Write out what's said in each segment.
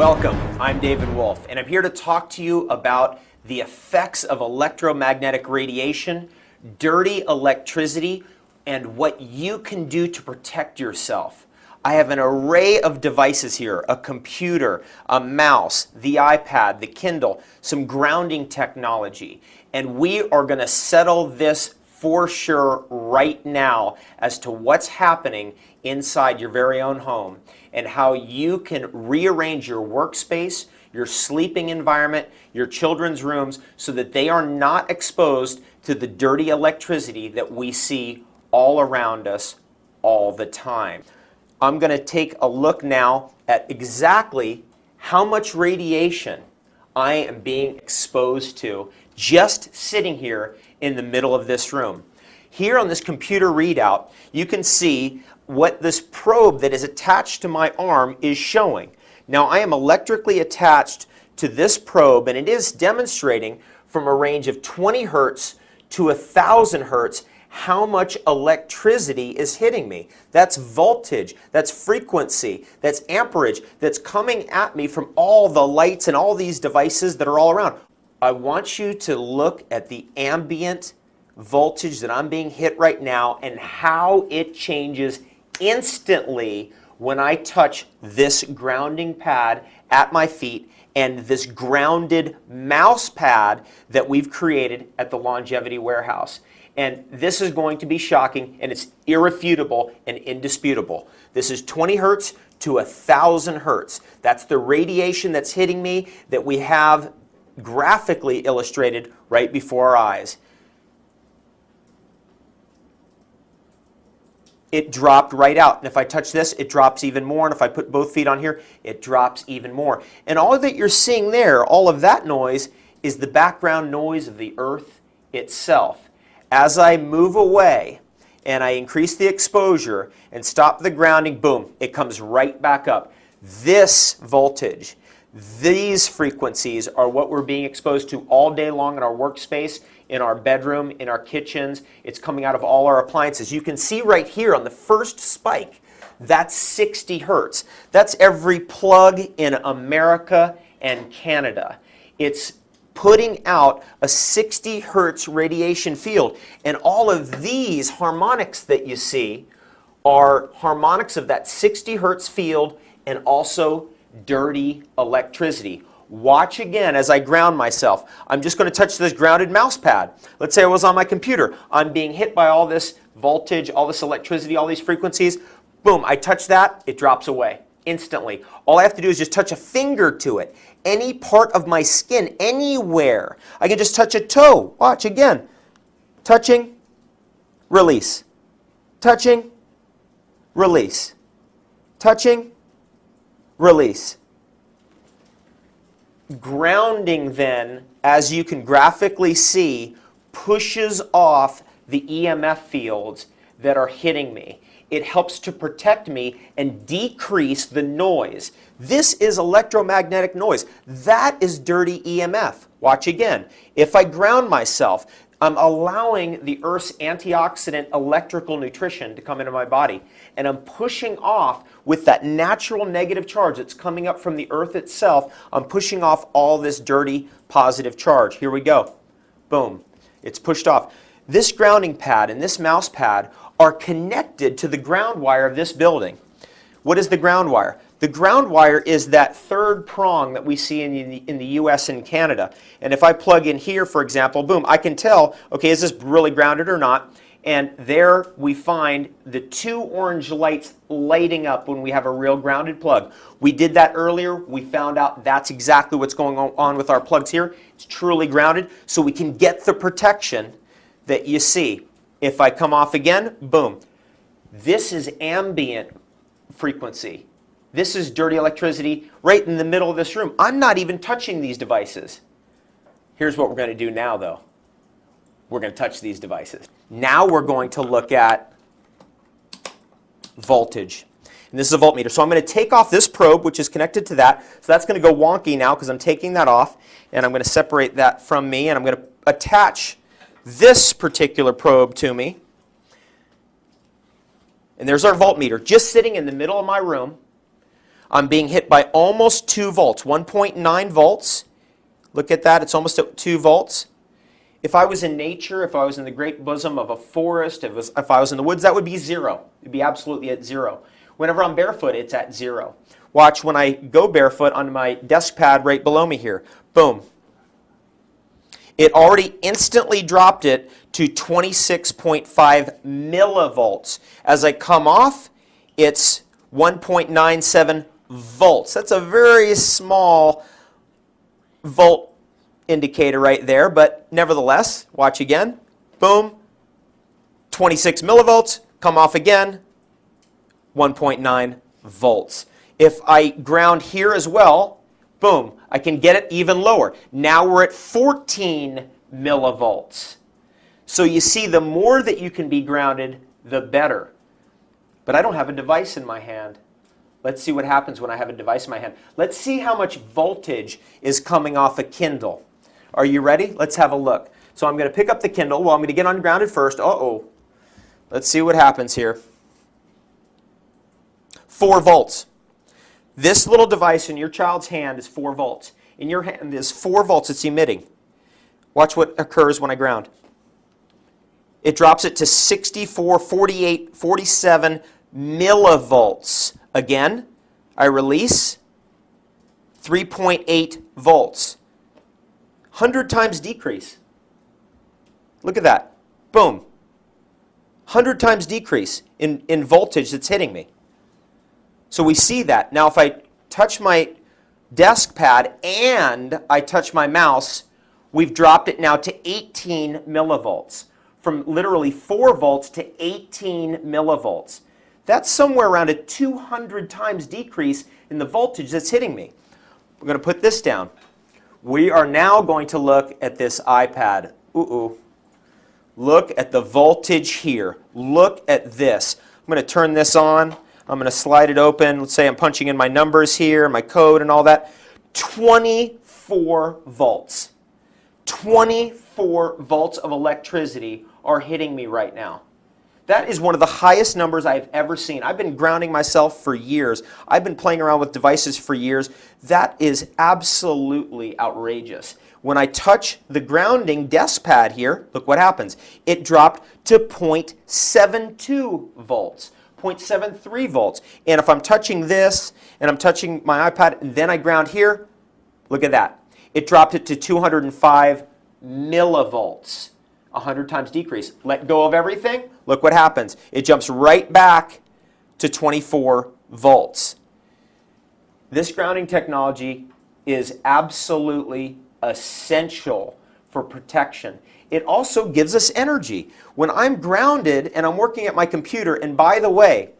Welcome, I'm David Wolf, and I'm here to talk to you about the effects of electromagnetic radiation, dirty electricity, and what you can do to protect yourself. I have an array of devices here, a computer, a mouse, the iPad, the Kindle, some grounding technology, and we are going to settle this for sure right now as to what's happening inside your very own home and how you can rearrange your workspace, your sleeping environment, your children's rooms so that they are not exposed to the dirty electricity that we see all around us all the time. I'm going to take a look now at exactly how much radiation I am being exposed to just sitting here in the middle of this room. Here on this computer readout, you can see what this probe that is attached to my arm is showing. Now I am electrically attached to this probe, and it is demonstrating from a range of 20 hertz to 1,000 hertz how much electricity is hitting me. That's voltage, that's frequency, that's amperage, that's coming at me from all the lights and all these devices that are all around. I want you to look at the ambient voltage that I'm being hit right now and how it changes instantly when I touch this grounding pad at my feet and this grounded mouse pad that we've created at the Longevity Warehouse. And this is going to be shocking, and it's irrefutable and indisputable. This is 20 hertz to 1,000 hertz. That's the radiation that's hitting me that we have graphically illustrated right before our eyes. It dropped right out. And if I touch this, it drops even more. And if I put both feet on here, it drops even more. And all that you're seeing there, all of that noise, is the background noise of the earth itself. As I move away and I increase the exposure and stop the grounding, boom, it comes right back up. This voltage, these frequencies are what we're being exposed to all day long in our workspace, in our bedroom, in our kitchens. It's coming out of all our appliances. You can see right here on the first spike, that's 60 hertz. That's every plug in America and Canada. It's putting out a 60 hertz radiation field. And all of these harmonics that you see are harmonics of that 60 hertz field and also dirty electricity. Watch again as I ground myself. I'm just going to touch this grounded mouse pad. Let's say I was on my computer. I'm being hit by all this voltage, all this electricity, all these frequencies. Boom, I touch that, it drops away instantly. All I have to do is just touch a finger to it. Any part of my skin, anywhere. I can just touch a toe. Watch again. Touching, release. Touching, release. Touching, release. Grounding then, as you can graphically see, pushes off the EMF fields that are hitting me. It helps to protect me and decrease the noise. This is electromagnetic noise. That is dirty EMF. Watch again. If I ground myself, I'm allowing the Earth's antioxidant electrical nutrition to come into my body. And I'm pushing off with that natural negative charge that's coming up from the Earth itself. I'm pushing off all this dirty positive charge. Here we go. Boom. It's pushed off. This grounding pad and this mouse pad are connected to the ground wire of this building. What is the ground wire? The ground wire is that third prong that we see in the US and Canada. And if I plug in here, for example, boom, I can tell, okay, is this really grounded or not? And there we find the two orange lights lighting up when we have a real grounded plug. We did that earlier. We found out that's exactly what's going on with our plugs here. It's truly grounded, so we can get the protection that you see. If I come off again, boom. This is ambient frequency. This is dirty electricity right in the middle of this room. I'm not even touching these devices. Here's what we're going to do now, though. We're going to touch these devices. Now we're going to look at voltage. And this is a voltmeter. So I'm going to take off this probe, which is connected to that. So that's going to go wonky now because I'm taking that off. And I'm going to separate that from me. And I'm going to attach this particular probe to me. And there's our voltmeter just sitting in the middle of my room. I'm being hit by almost 2 volts, 1.9 volts. Look at that, it's almost at 2 volts. If I was in nature, if I was in the great bosom of a forest, if I was in the woods, that would be 0. It would be absolutely at 0. Whenever I'm barefoot, it's at 0. Watch when I go barefoot on my desk pad right below me here. Boom. It already instantly dropped it to 26.5 millivolts. As I come off, it's 1.97 volts. That's a very small volt indicator right there, but nevertheless, watch again. Boom. 26 millivolts. Come off again. 1.9 volts. If I ground here as well, boom, I can get it even lower. Now we're at 14 millivolts. So you see, the more that you can be grounded, the better. But I don't have a device in my hand. Let's see what happens when I have a device in my hand. Let's see how much voltage is coming off a Kindle. Are you ready? Let's have a look. So I'm going to pick up the Kindle. Well, I'm going to get ungrounded first. Uh-oh. Let's see what happens here. 4 volts. This little device in your child's hand is 4 volts. In your hand is 4 volts it's emitting. Watch what occurs when I ground. It drops it to 64, 48, 47 millivolts. Again, I release 3.8 volts. 100 times decrease. Look at that. Boom. 100 times decrease in voltage that's hitting me. So we see that. Now if I touch my desk pad and I touch my mouse, we've dropped it now to 18 millivolts. From literally 4 volts to 18 millivolts. That's somewhere around a 200 times decrease in the voltage that's hitting me. We're going to put this down. We are now going to look at this iPad. Ooh. Look at the voltage here. Look at this. I'm going to turn this on. I'm going to slide it open. Let's say I'm punching in my numbers here, my code and all that. 24 volts. 24 volts of electricity are hitting me right now. That is one of the highest numbers I've ever seen. I've been grounding myself for years. I've been playing around with devices for years. That is absolutely outrageous. When I touch the grounding desk pad here, look what happens. It dropped to 0.72 volts. 0.73 volts. And if I'm touching this and I'm touching my iPad and then I ground here, look at that. It dropped it to 205 millivolts. 100 times decrease. Let go of everything, look what happens. It jumps right back to 24 volts. This grounding technology is absolutely essential for protection. It also gives us energy. When I'm grounded and I'm working at my computer, and by the way,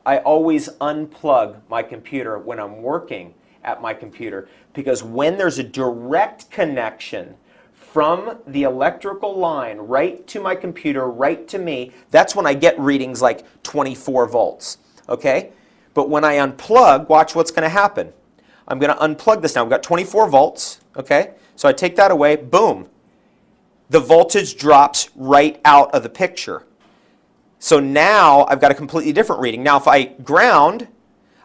I always unplug my computer when I'm working at my computer, because when there's a direct connection from the electrical line right to my computer, right to me, that's when I get readings like 24 volts. Okay? But when I unplug, watch what's going to happen. I'm going to unplug this now. We've got 24 volts. Okay? So I take that away. Boom. The voltage drops right out of the picture. So now I've got a completely different reading. Now if I ground,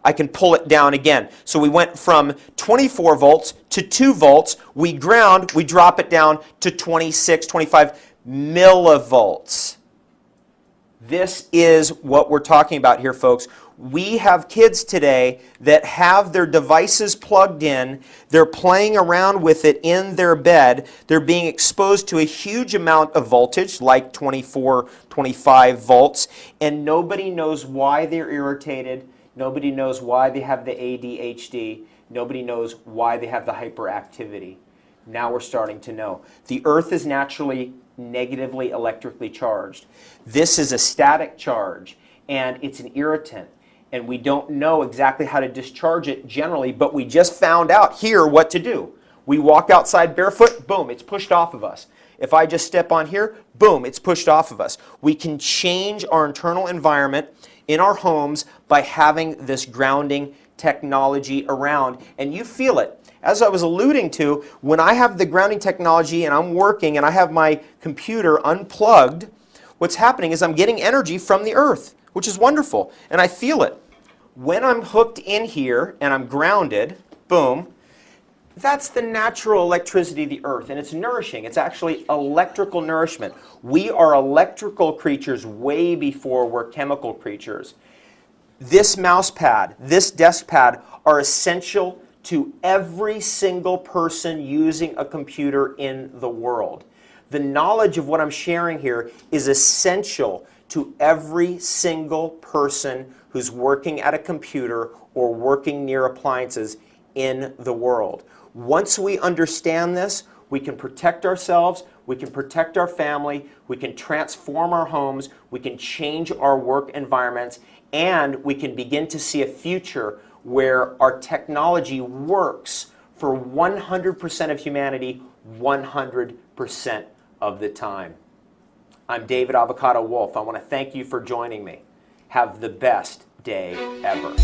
I can pull it down again. So we went from 24 volts to 2 volts. We ground, we drop it down to 26, 25 millivolts. This is what we're talking about here, folks. We have kids today that have their devices plugged in. They're playing around with it in their bed. They're being exposed to a huge amount of voltage, like 24, 25 volts, and nobody knows why they're irritated. Nobody knows why they have the ADHD. Nobody knows why they have the hyperactivity. Now we're starting to know. The earth is naturally negatively electrically charged. This is a static charge, and it's an irritant. And we don't know exactly how to discharge it generally, but we just found out here what to do. We walk outside barefoot, boom, it's pushed off of us. If I just step on here, boom, it's pushed off of us. We can change our internal environment in our homes by having this grounding technology around, and you feel it. As I was alluding to, when I have the grounding technology and I'm working and I have my computer unplugged, what's happening is I'm getting energy from the earth, which is wonderful, and I feel it. When I'm hooked in here and I'm grounded, boom, that's the natural electricity of the earth, and it's nourishing. It's actually electrical nourishment. We are electrical creatures way before we're chemical creatures. This mouse pad, this desk pad are essential to every single person using a computer in the world. The knowledge of what I'm sharing here is essential to every single person who's working at a computer or working near appliances in the world. Once we understand this, we can protect ourselves, we can protect our family, we can transform our homes, we can change our work environments, and we can begin to see a future where our technology works for 100% of humanity 100% of the time. I'm David Avocado Wolf. I want to thank you for joining me. Have the best day ever.